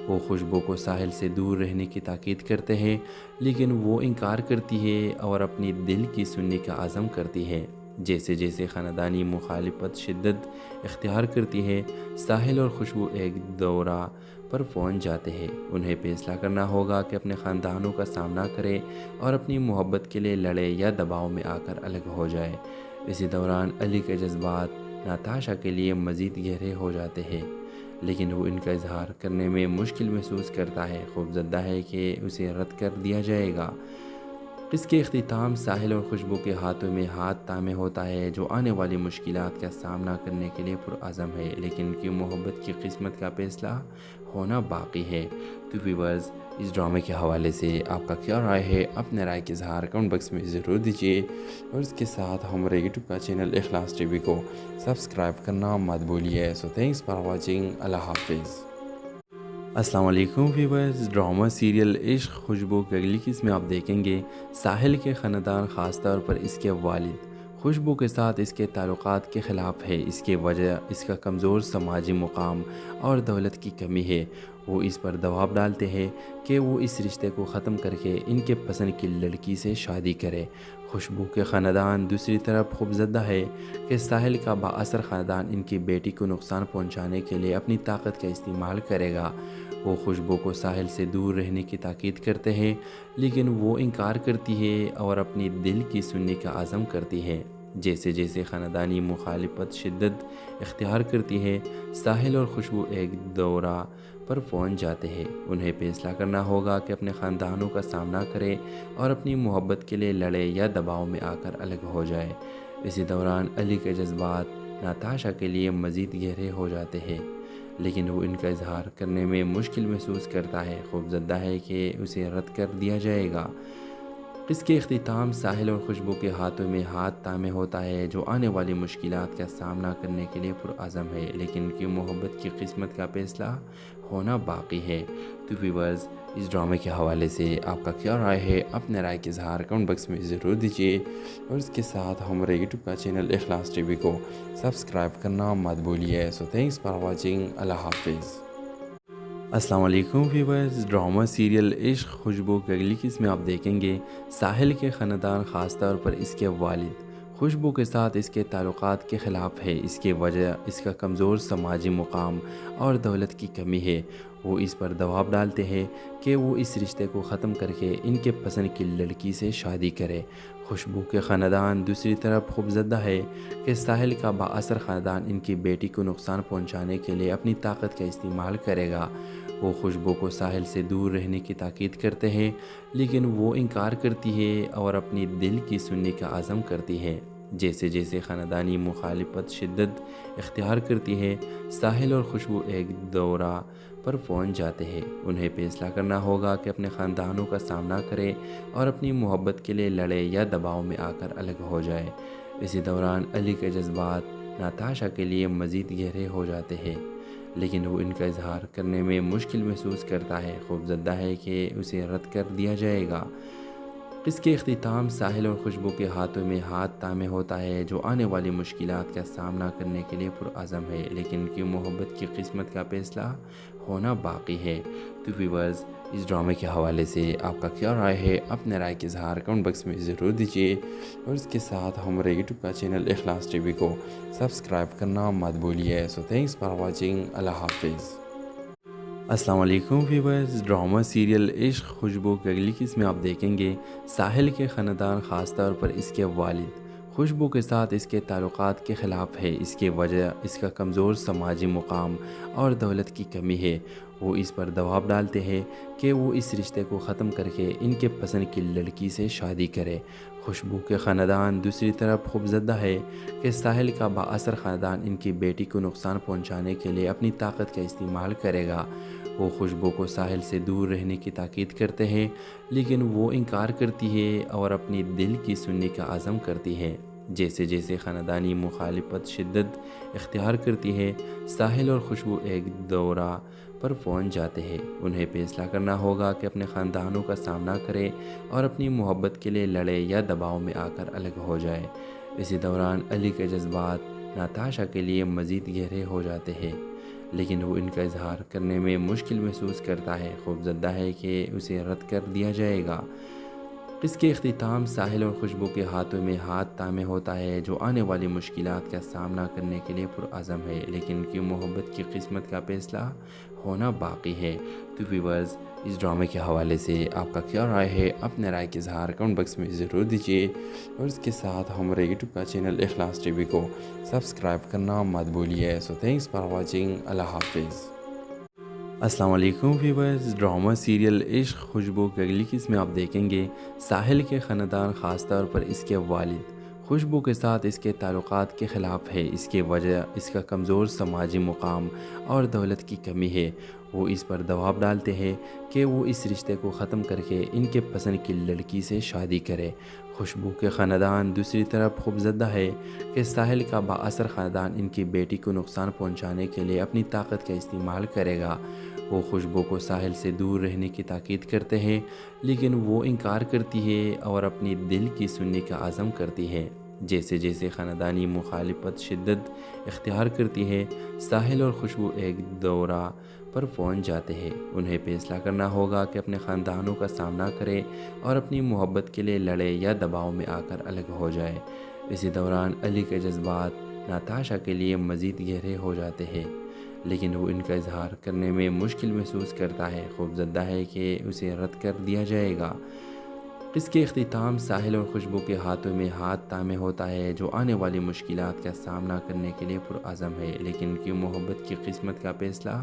وہ خوشبو کو ساحل سے دور رہنے کی تاکید کرتے ہیں، لیکن وہ انکار کرتی ہے اور اپنی دل کی سننے کا عزم کرتی ہے۔ جیسے جیسے خاندانی مخالفت شدت اختیار کرتی ہے، ساحل اور خوشبو ایک دورہ پر پہنچ جاتے ہیں۔ انہیں فیصلہ کرنا ہوگا کہ اپنے خاندانوں کا سامنا کرے اور اپنی محبت کے لیے لڑے یا دباؤ میں آ کر الگ ہو جائے۔ اسی دوران علی کے جذبات ناتاشا کے لیے مزید گہرے ہو جاتے ہیں، لیکن وہ ان کا اظہار کرنے میں مشکل محسوس کرتا ہے، خوفزدہ ہے کہ اسے رد کر دیا جائے گا۔ اس کے اختتام ساحل اور خوشبو کے ہاتھوں میں ہاتھ تھامے ہوتا ہے، جو آنے والی مشکلات کا سامنا کرنے کے لیے پرعزم ہے، لیکن ان کی محبت کی قسمت کا فیصلہ ہونا باقی ہے۔ تو ویورز، اس ڈرامے کے حوالے سے آپ کا کیا رائے ہے؟ اپنے رائے کا اظہار کمنٹ باکس میں ضرور دیجیے، اور اس کے ساتھ ہمارے یوٹیوب کا چینل اخلاص ٹی وی کو سبسکرائب کرنا مت بھولیے۔ سو تھینکس فار واچنگ۔ اللہ حافظ۔ السلام علیکم ویورز، ڈرامہ سیریل عشق خوشبو کی اگلی قسط میں آپ دیکھیں گے ساحل کے خاندان، خاص طور پر اس کے والد خوشبو کے ساتھ اس کے تعلقات کے خلاف ہے۔ اس کی وجہ اس کا کمزور سماجی مقام اور دولت کی کمی ہے۔ وہ اس پر دباؤ ڈالتے ہیں کہ وہ اس رشتے کو ختم کر کے ان کے پسند کی لڑکی سے شادی کرے۔ خوشبو کے خاندان دوسری طرف خوفزدہ ہے کہ ساحل کا بااثر خاندان ان کی بیٹی کو نقصان پہنچانے کے لیے اپنی طاقت کا استعمال کرے گا۔ وہ خوشبو کو ساحل سے دور رہنے کی تاکید کرتے ہیں، لیکن وہ انکار کرتی ہے اور اپنی دل کی سننے کا عزم کرتی ہے۔ جیسے جیسے خاندانی مخالفت شدت اختیار کرتی ہے، ساحل اور خوشبو ایک دورہ پر پہنچ جاتے ہیں۔ انہیں فیصلہ کرنا ہوگا کہ اپنے خاندانوں کا سامنا کرے اور اپنی محبت کے لیے لڑے یا دباؤ میں آ کر الگ ہو جائے۔ اسی دوران علی کے جذبات ناتاشا کے لیے مزید گہرے ہو جاتے ہیں، لیکن وہ ان کا اظہار کرنے میں مشکل محسوس کرتا ہے، خوفزدہ ہے کہ اسے رد کر دیا جائے گا۔ اس کے اختتام ساحل اور خوشبو کے ہاتھوں میں ہاتھ تھامے ہوتا ہے، جو آنے والی مشکلات کا سامنا کرنے کے لیے پرعزم ہے، لیکن ان کی محبت کی قسمت کا فیصلہ ہونا باقی ہے۔ تو ویورز، اس ڈرامے کے حوالے سے آپ کا کیا رائے ہے؟ اپنے رائے کا اظہار کمنٹ باکس میں ضرور دیجیے، اور اس کے ساتھ ہمارے یوٹیوب کا چینل اخلاص ٹی وی کو سبسکرائب کرنا مت بھولیے۔ سو تھینکس فار واچنگ۔ اللہ حافظ۔ السلام علیکم ویورز، ڈرامہ سیریل عشق خوشبو کی اگلی قسط میں آپ دیکھیں گے ساحل کے خاندان، خاص طور پر اس کے والد خوشبو کے ساتھ اس کے تعلقات کے خلاف ہے۔ اس کی وجہ اس کا کمزور سماجی مقام اور دولت کی کمی ہے۔ وہ اس پر دباؤ ڈالتے ہیں کہ وہ اس رشتے کو ختم کر کے ان کے پسند کی لڑکی سے شادی کرے۔ خوشبو کے خاندان دوسری طرف خوفزدہ ہے کہ ساحل کا بااثر خاندان ان کی بیٹی کو نقصان پہنچانے کے لیے اپنی طاقت کا استعمال کرے گا۔ وہ خوشبو کو ساحل سے دور رہنے کی تاکید کرتے ہیں، لیکن وہ انکار کرتی ہے اور اپنی دل کی سننے کا عزم کرتی ہے۔ جیسے جیسے خاندانی مخالفت شدت اختیار کرتی ہے، ساحل اور خوشبو ایک دورہ پر پہنچ جاتے ہیں۔ انہیں فیصلہ کرنا ہوگا کہ اپنے خاندانوں کا سامنا کرے اور اپنی محبت کے لیے لڑے یا دباؤ میں آ کر الگ ہو جائے۔ اسی دوران علی کے جذبات ناتاشا کے لیے مزید گہرے ہو جاتے ہیں، لیکن وہ ان کا اظہار کرنے میں مشکل محسوس کرتا ہے، خوفزدہ ہے کہ اسے رد کر دیا جائے گا۔ اس کے اختتام ساحل اور خوشبو کے ہاتھوں میں ہاتھ تھامے ہوتا ہے، جو آنے والی مشکلات کا سامنا کرنے کے لیے پرعزم ہے، لیکن ان کی محبت کی قسمت کا فیصلہ ہونا باقی ہے۔ تو ویورز، اس ڈرامے کے حوالے سے آپ کا کیا رائے ہے؟ اپنے رائے کا اظہار کمنٹ باکس میں ضرور دیجیے، اور اس کے ساتھ ہمارے یوٹیوب کا چینل اخلاص ٹی وی کو سبسکرائب کرنا مت بھولیے۔ سو تھینکس فار واچنگ۔ اللہ حافظ۔ السلام علیکم ویورز، ڈرامہ سیریل عشق خوشبو کی اگلی قسط میں آپ دیکھیں گے ساحل کے خاندان، خاص طور پر اس کے والد خوشبو کے ساتھ اس کے تعلقات کے خلاف ہے۔ اس کی وجہ اس کا کمزور سماجی مقام اور دولت کی کمی ہے۔ وہ اس پر دباؤ ڈالتے ہیں کہ وہ اس رشتے کو ختم کر کے ان کے پسند کی لڑکی سے شادی کرے۔ خوشبو کے خاندان دوسری طرف خوفزدہ ہے کہ ساحل کا بااثر خاندان ان کی بیٹی کو نقصان پہنچانے کے لیے اپنی طاقت کا استعمال کرے گا۔ وہ خوشبو کو ساحل سے دور رہنے کی تاکید کرتے ہیں، لیکن وہ انکار کرتی ہے اور اپنی دل کی سننے کا عزم کرتی ہے۔ جیسے جیسے خاندانی مخالفت شدت اختیار کرتی ہے، ساحل اور خوشبو ایک دورہ پر پہنچ جاتے ہیں۔ انہیں فیصلہ کرنا ہوگا کہ اپنے خاندانوں کا سامنا کرے اور اپنی محبت کے لیے لڑے یا دباؤ میں آ کر الگ ہو جائے۔ اسی دوران علی کے جذبات ناتاشا کے لیے مزید گہرے ہو جاتے ہیں، لیکن وہ ان کا اظہار کرنے میں مشکل محسوس کرتا ہے، خوفزدہ ہے کہ اسے رد کر دیا جائے گا۔ اس کے اختتام ساحل اور خوشبو کے ہاتھوں میں ہاتھ تھامے ہوتا ہے، جو آنے والی مشکلات کا سامنا کرنے کے لیے پرعزم ہے، لیکن ان کی محبت کی قسمت کا فیصلہ ہونا باقی ہے۔ تو ویورز، اس ڈرامے کے حوالے سے آپ کا کیا رائے ہے؟ اپنے رائے کا اظہار کمنٹ باکس میں ضرور دیجیے، اور اس کے ساتھ ہمارے یوٹیوب کا چینل اخلاص ٹی وی کو سبسکرائب کرنا مت بھولیے۔ سو تھینکس فار واچنگ۔ اللہ حافظ۔ السلام علیکم ویورز، ڈرامہ سیریل عشق خوشبو کی اگلی قسط میں آپ دیکھیں گے ساحل کے خاندان، خاص طور پر اس کے والد خوشبو کے ساتھ اس کے تعلقات کے خلاف ہے۔ اس کی وجہ اس کا کمزور سماجی مقام اور دولت کی کمی ہے۔ وہ اس پر دباؤ ڈالتے ہیں کہ وہ اس رشتے کو ختم کر کے ان کے پسند کی لڑکی سے شادی کرے۔ خوشبو کے خاندان دوسری طرف خوفزدہ ہے کہ ساحل کا بااثر خاندان ان کی بیٹی کو نقصان پہنچانے کے لیے اپنی طاقت کا استعمال کرے گا۔ وہ خوشبو کو ساحل سے دور رہنے کی تاکید کرتے ہیں، لیکن وہ انکار کرتی ہے اور اپنی دل کی سننے کا عزم کرتی ہے۔ جیسے جیسے خاندانی مخالفت شدت اختیار کرتی ہے، ساحل اور خوشبو ایک دورہ پر پہنچ جاتے ہیں۔ انہیں فیصلہ کرنا ہوگا کہ اپنے خاندانوں کا سامنا کرے اور اپنی محبت کے لیے لڑے یا دباؤ میں آ کر الگ ہو جائے۔ اسی دوران علی کے جذبات ناتاشا کے لیے مزید گہرے ہو جاتے ہیں، لیکن وہ ان کا اظہار کرنے میں مشکل محسوس کرتا ہے، خوفزدہ ہے کہ اسے رد کر دیا جائے گا۔ اس کے اختتام ساحل اور خوشبو کے ہاتھوں میں ہاتھ تھامے ہوتا ہے، جو آنے والی مشکلات کا سامنا کرنے کے لیے پرعزم ہے، لیکن ان کی محبت کی قسمت کا فیصلہ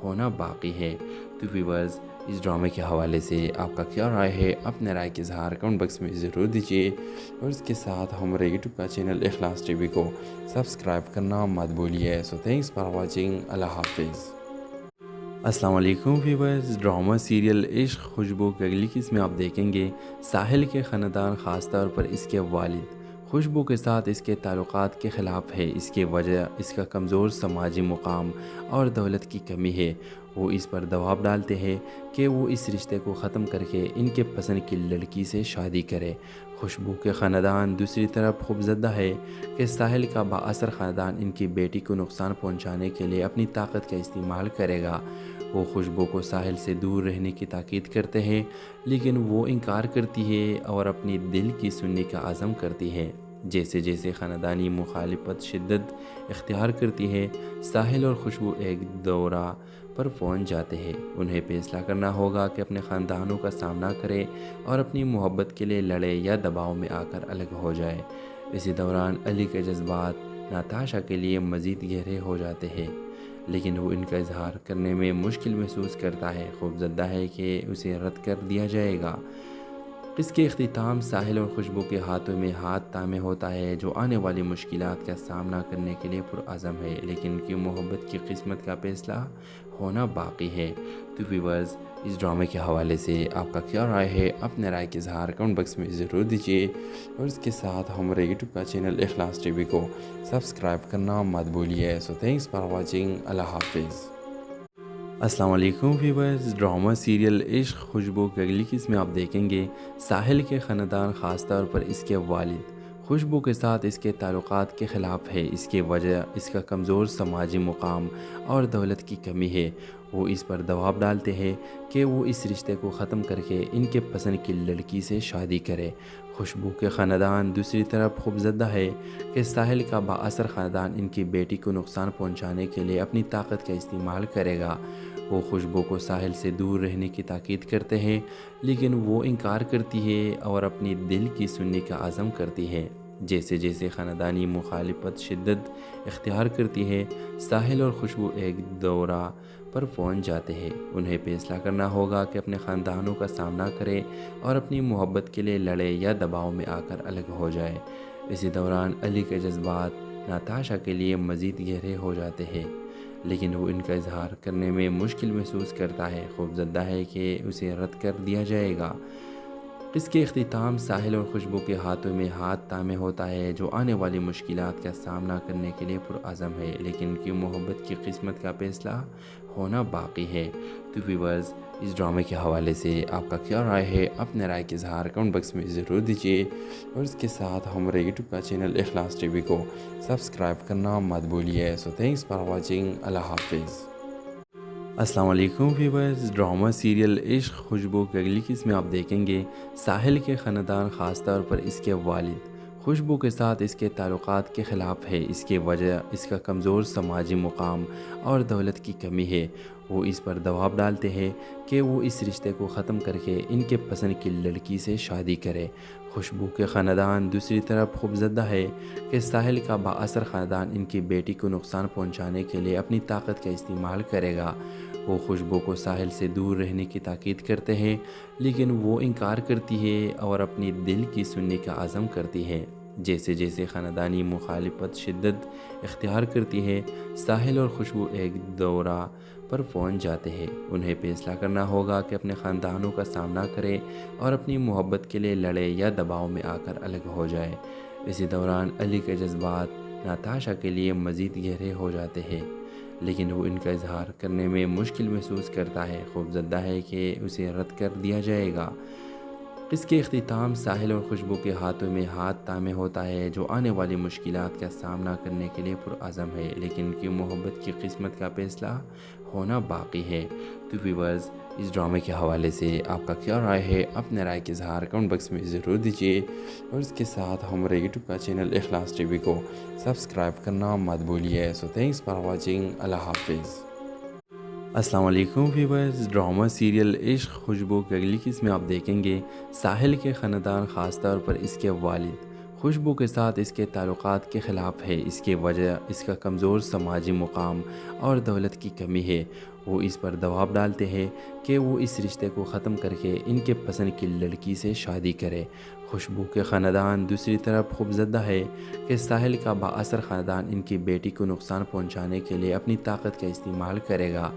ہونا باقی ہے۔ تو ویورز، اس ڈرامے کے حوالے سے آپ کا کیا رائے ہے؟ اپنے رائے کا اظہار کمنٹ باکس میں ضرور دیجیے، اور اس کے ساتھ ہمارے یوٹیوب کا چینل اخلاص ٹی وی کو سبسکرائب کرنا مت بھولیے۔ سو تھینکس فار واچنگ۔ اللہ حافظ۔ السلام علیکم ویورز، ڈرامہ سیریل عشق خوشبو کی اگلی قسط میں آپ دیکھیں گے ساحل کے خاندان، خاص طور پر اس کے والد خوشبو کے ساتھ اس کے تعلقات کے خلاف ہے۔ اس کی وجہ اس کا کمزور سماجی مقام اور دولت کی کمی ہے۔ وہ اس پر دباؤ ڈالتے ہیں کہ وہ اس رشتے کو ختم کر کے ان کے پسند کی لڑکی سے شادی کرے۔ خوشبو کے خاندان دوسری طرف خوفزدہ ہے کہ ساحل کا بااثر خاندان ان کی بیٹی کو نقصان پہنچانے کے لیے اپنی طاقت کا استعمال کرے گا۔ وہ خوشبو کو ساحل سے دور رہنے کی تاکید کرتے ہیں، لیکن وہ انکار کرتی ہے اور اپنی دل کی سننے کا عزم کرتی ہے۔ جیسے جیسے خاندانی مخالفت شدت اختیار کرتی ہے، ساحل اور خوشبو ایک دورہ پر پہنچ جاتے ہیں۔ انہیں فیصلہ کرنا ہوگا کہ اپنے خاندانوں کا سامنا کرے اور اپنی محبت کے لیے لڑے یا دباؤ میں آ کر الگ ہو جائے۔ اسی دوران علی کے جذبات ناتاشا کے لیے مزید گہرے ہو جاتے ہیں، لیکن وہ ان کا اظہار کرنے میں مشکل محسوس کرتا ہے، خوفزدہ ہے کہ اسے رد کر دیا جائے گا۔ اس کے اختتام ساحل اور خوشبو کے ہاتھوں میں ہاتھ تامے ہوتا ہے، جو آنے والی مشکلات کا سامنا کرنے کے لیے پرعزم ہے، لیکن ان کی محبت کی قسمت کا فیصلہ ہونا باقی ہے۔ تو ویورز، اس ڈرامے کے حوالے سے آپ کا کیا رائے ہے؟ اپنے رائے کے اظہار کمنٹ باکس میں ضرور دیجیے، اور اس کے ساتھ ہمارے یوٹیوب کا چینل اخلاص ٹی وی کو سبسکرائب کرنا مت بھولیے۔ سو تھینکس فار واچنگ۔ اللہ حافظ۔ السلام علیکم ویورز، ڈرامہ سیریل عشق خوشبو کی اگلی قسم میں آپ دیکھیں گے ساحل کے خاندان، خاص طور پر اس کے والد خوشبو کے ساتھ اس کے تعلقات کے خلاف ہے۔ اس کی وجہ اس کا کمزور سماجی مقام اور دولت کی کمی ہے۔ وہ اس پر دباؤ ڈالتے ہیں کہ وہ اس رشتے کو ختم کر کے ان کے پسند کی لڑکی سے شادی کرے۔ خوشبو کے خاندان دوسری طرف خوفزدہ ہے کہ ساحل کا بااثر خاندان ان کی بیٹی کو نقصان پہنچانے کے لیے اپنی طاقت کا استعمال کرے گا۔ وہ خوشبو کو ساحل سے دور رہنے کی تاکید کرتے ہیں، لیکن وہ انکار کرتی ہے اور اپنی دل کی سننے کا عزم کرتی ہے۔ جیسے جیسے خاندانی مخالفت شدت اختیار کرتی ہے، ساحل اور خوشبو ایک دورہ پر پہنچ جاتے ہیں۔ انہیں فیصلہ کرنا ہوگا کہ اپنے خاندانوں کا سامنا کرے اور اپنی محبت کے لیے لڑے یا دباؤ میں آ کر الگ ہو جائے۔ اسی دوران علی کے جذبات ناتاشا کے لیے مزید گہرے ہو جاتے ہیں، لیکن وہ ان کا اظہار کرنے میں مشکل محسوس کرتا ہے، خوفزدہ ہے کہ اسے رد کر دیا جائے گا۔ اس کے اختتام ساحل اور خوشبو کے ہاتھوں میں ہاتھ تامے ہوتا ہے، جو آنے والی مشکلات کا سامنا کرنے کے لیے پرعزم ہے، لیکن ان کی محبت کی قسمت کا فیصلہ ہونا باقی ہے۔ تو ویورز، اس ڈرامے کے حوالے سے آپ کا کیا رائے ہے؟ اپنے رائے کے اظہار کمنٹ باکس میں ضرور دیجیے، اور اس کے ساتھ ہمارے یوٹیوب کا چینل اخلاص ٹی وی کو سبسکرائب کرنا مت بھولیے۔ سو تھینکس فار واچنگ۔ اللہ حافظ۔ السلام علیکم ویورز، ڈرامہ سیریل عشق خوشبو کی اگلی قسم میں آپ دیکھیں گے ساحل کے خاندان، خاص طور پر اس کے والد خوشبو کے ساتھ اس کے تعلقات کے خلاف ہے۔ اس کی وجہ اس کا کمزور سماجی مقام اور دولت کی کمی ہے۔ وہ اس پر دباؤ ڈالتے ہیں کہ وہ اس رشتے کو ختم کر کے ان کے پسند کی لڑکی سے شادی کرے۔ خوشبو کے خاندان دوسری طرف خوفزدہ ہے کہ ساحل کا بااثر خاندان ان کی بیٹی کو نقصان پہنچانے کے لیے اپنی طاقت کا استعمال کرے گا۔ وہ خوشبو کو ساحل سے دور رہنے کی تاکید کرتے ہیں، لیکن وہ انکار کرتی ہے اور اپنی دل کی سننے کا عزم کرتی ہے۔ جیسے جیسے خاندانی مخالفت شدت اختیار کرتی ہے، ساحل اور خوشبو ایک دورہ پر پہنچ جاتے ہیں۔ انہیں فیصلہ کرنا ہوگا کہ اپنے خاندانوں کا سامنا کرے اور اپنی محبت کے لیے لڑے یا دباؤ میں آ کر الگ ہو جائے۔ اسی دوران علی کے جذبات ناتاشا کے لیے مزید گہرے ہو جاتے ہیں، لیکن وہ ان کا اظہار کرنے میں مشکل محسوس کرتا ہے، خوفزدہ ہے کہ اسے رد کر دیا جائے گا۔ اس کے اختتام ساحل اور خوشبو کے ہاتھوں میں ہاتھ تامے ہوتا ہے، جو آنے والی مشکلات کا سامنا کرنے کے لیے پرعزم ہے، لیکن ان کی محبت کی قسمت کا فیصلہ ہونا باقی ہے۔ تو ویورز، اس ڈرامے کے حوالے سے آپ کا کیا رائے ہے؟ اپنے رائے کے اظہار کمنٹ باکس میں ضرور دیجیے، اور اس کے ساتھ ہمارے یوٹیوب کا چینل اخلاص ٹی وی کو سبسکرائب کرنا مت بھولیے۔ سو تھینکس فار واچنگ۔ اللہ حافظ۔ السلام علیکم ویورز، ڈرامہ سیریل عشق خوشبو کی اگلی قسم میں آپ دیکھیں گے ساحل کے خاندان، خاص طور پر اس کے والد خوشبو کے ساتھ اس کے تعلقات کے خلاف ہے۔ اس کی وجہ اس کا کمزور سماجی مقام اور دولت کی کمی ہے۔ وہ اس پر دباؤ ڈالتے ہیں کہ وہ اس رشتے کو ختم کر کے ان کے پسند کی لڑکی سے شادی کرے۔ خوشبو کے خاندان دوسری طرف خوفزدہ ہے کہ ساحل کا بااثر خاندان ان کی بیٹی کو نقصان پہنچانے کے لیے اپنی طاقت کا استعمال کرے گا۔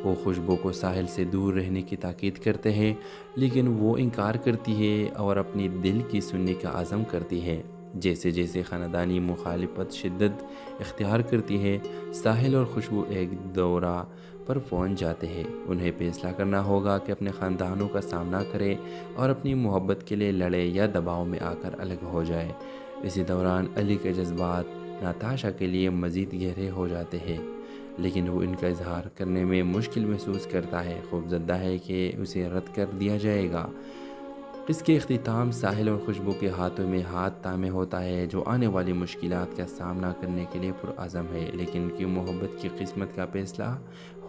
وہ خوشبو کو ساحل سے دور رہنے کی تاکید کرتے ہیں، لیکن وہ انکار کرتی ہے اور اپنی دل کی سننے کا عزم کرتی ہے۔ جیسے جیسے خاندانی مخالفت شدت اختیار کرتی ہے، ساحل اور خوشبو ایک دورہ پر پہنچ جاتے ہیں۔ انہیں فیصلہ کرنا ہوگا کہ اپنے خاندانوں کا سامنا کرے اور اپنی محبت کے لیے لڑے یا دباؤ میں آ کر الگ ہو جائے۔ اسی دوران علی کے جذبات ناتاشا کے لیے مزید گہرے ہو جاتے ہیں، لیکن وہ ان کا اظہار کرنے میں مشکل محسوس کرتا ہے، خوفزدہ ہے کہ اسے رد کر دیا جائے گا۔ اس کے اختتام ساحل اور خوشبو کے ہاتھوں میں ہاتھ تامے ہوتا ہے، جو آنے والی مشکلات کا سامنا کرنے کے لیے پرعزم ہے، لیکن ان کی محبت کی قسمت کا فیصلہ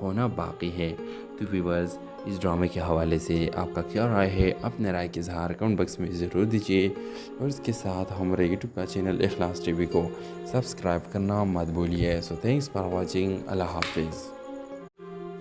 ہونا باقی ہے۔ تو ویورز، اس ڈرامے کے حوالے سے آپ کا کیا رائے ہے؟ اپنے رائے کے اظہار کمنٹ باکس میں ضرور دیجیے، اور اس کے ساتھ ہمارے یوٹیوب کا چینل اخلاص ٹی وی کو سبسکرائب کرنا مت بھولیے۔ سو تھینکس فار واچنگ۔ اللہ حافظ۔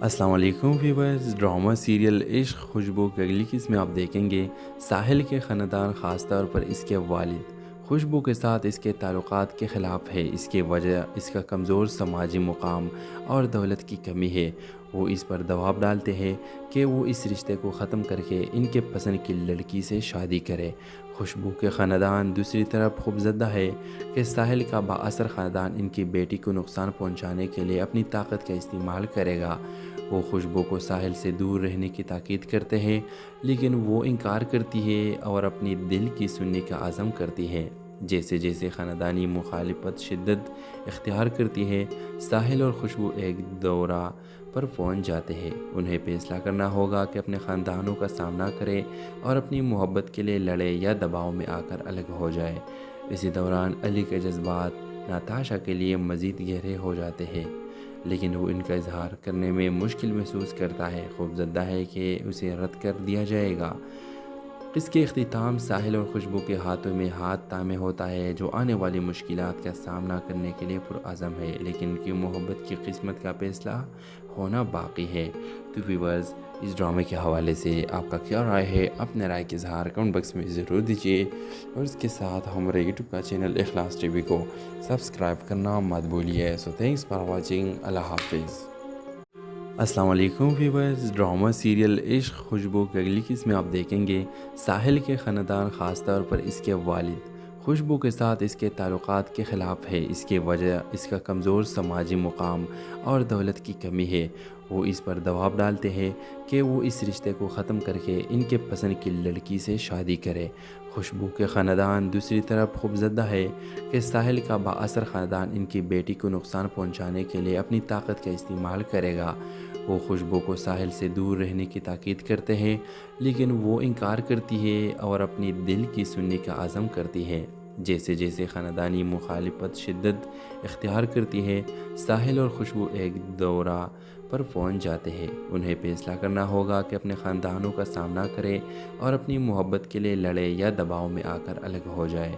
السلام علیکم ویورز، ڈرامہ سیریل عشق خوشبو کی اگلی قسم میں آپ دیکھیں گے ساحل کے خاندان، خاص طور پر اس کے والد خوشبو کے ساتھ اس کے تعلقات کے خلاف ہے۔ اس کی وجہ اس کا کمزور سماجی مقام اور دولت کی کمی ہے۔ وہ اس پر دباؤ ڈالتے ہیں کہ وہ اس رشتے کو ختم کر کے ان کے پسند کی لڑکی سے شادی کرے۔ خوشبو کے خاندان دوسری طرف خوفزدہ ہے کہ ساحل کا بااثر خاندان ان کی بیٹی کو نقصان پہنچانے کے لیے اپنی طاقت کا استعمال کرے گا۔ وہ خوشبو کو ساحل سے دور رہنے کی تاکید کرتے ہیں، لیکن وہ انکار کرتی ہے اور اپنی دل کی سننے کا عزم کرتی ہے۔ جیسے جیسے خاندانی مخالفت شدت اختیار کرتی ہے، ساحل اور خوشبو ایک دورہ پر پہنچ جاتے ہیں۔ انہیں فیصلہ کرنا ہوگا کہ اپنے خاندانوں کا سامنا کرے اور اپنی محبت کے لیے لڑے یا دباؤ میں آ کر الگ ہو جائے۔ اسی دوران علی کے جذبات ناتاشا کے لیے مزید گہرے ہو جاتے ہیں، لیکن وہ ان کا اظہار کرنے میں مشکل محسوس کرتا ہے، خوفزدہ ہے کہ اسے رد کر دیا جائے گا۔ اس کے اختتام ساحل اور خوشبو کے ہاتھوں میں ہاتھ تھامے ہوتا ہے، جو آنے والی مشکلات کا سامنا کرنے کے لیے پرعزم ہے، لیکن ان کی محبت کی قسمت کا فیصلہ ہونا باقی ہے۔ تو ویورز، اس ڈرامے کے حوالے سے آپ کا کیا رائے ہے؟ اپنے رائے کے اظہار کمنٹ باکس میں ضرور دیجیے، اور اس کے ساتھ ہمارے یوٹیوب کا چینل اخلاص ٹی وی کو سبسکرائب کرنا مت بھولیے۔ سو تھینکس فار واچنگ۔ اللہ حافظ۔ السلام علیکم ویورز، ڈرامہ سیریل عشق خوشبو کی اگلی قسم میں آپ دیکھیں گے ساحل کے خاندان، خاص طور پر اس کے والد خوشبو کے ساتھ اس کے تعلقات کے خلاف ہے۔ اس کی وجہ اس کا کمزور سماجی مقام اور دولت کی کمی ہے۔ وہ اس پر دباؤ ڈالتے ہیں کہ وہ اس رشتے کو ختم کر کے ان کے پسند کی لڑکی سے شادی کرے۔ خوشبو کے خاندان دوسری طرف خوفزدہ ہے کہ ساحل کا بااثر خاندان ان کی بیٹی کو نقصان پہنچانے کے لیے اپنی طاقت کا استعمال کرے گا۔ وہ خوشبو کو ساحل سے دور رہنے کی تاکید کرتے ہیں، لیکن وہ انکار کرتی ہے اور اپنی دل کی سننے کا عزم کرتی ہے۔ جیسے جیسے خاندانی مخالفت شدت اختیار کرتی ہے، ساحل اور خوشبو ایک دورہ پر پہنچ جاتے ہیں۔ انہیں فیصلہ کرنا ہوگا کہ اپنے خاندانوں کا سامنا کرے اور اپنی محبت کے لیے لڑے یا دباؤ میں آ کر الگ ہو جائے۔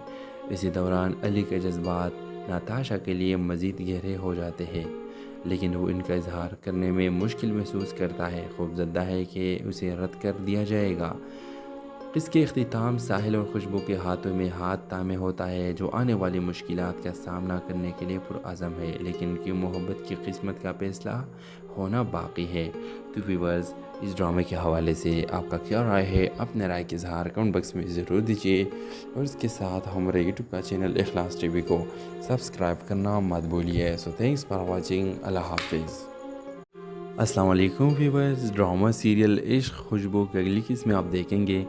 اسی دوران علی کے جذبات ناتاشا کے لیے مزید گہرے ہو جاتے ہیں، لیکن وہ ان کا اظہار کرنے میں مشکل محسوس کرتا ہے، خوفزدہ ہے کہ اسے رد کر دیا جائے گا۔ اس کے اختتام ساحل اور خوشبو کے ہاتھوں میں ہاتھ تھامے ہوتا ہے، جو آنے والی مشکلات کا سامنا کرنے کے لیے پرعزم ہے، لیکن ان کی محبت کی قسمت کا فیصلہ ہونا باقی ہے۔ تو ویورز، اس ڈرامے کے حوالے سے آپ کا کیا رائے ہے؟ اپنے رائے کے اظہار کمنٹ باکس میں ضرور دیجیے، اور اس کے ساتھ ہمارے یوٹیوب کا چینل اخلاص ٹی وی کو سبسکرائب کرنا مت بھولیے۔ سو تھینکس فار واچنگ۔ اللہ حافظ۔ السلام علیکم ویورز، ڈرامہ سیریل عشق خوشبو کی اگلی قسم میں آپ دیکھیں گے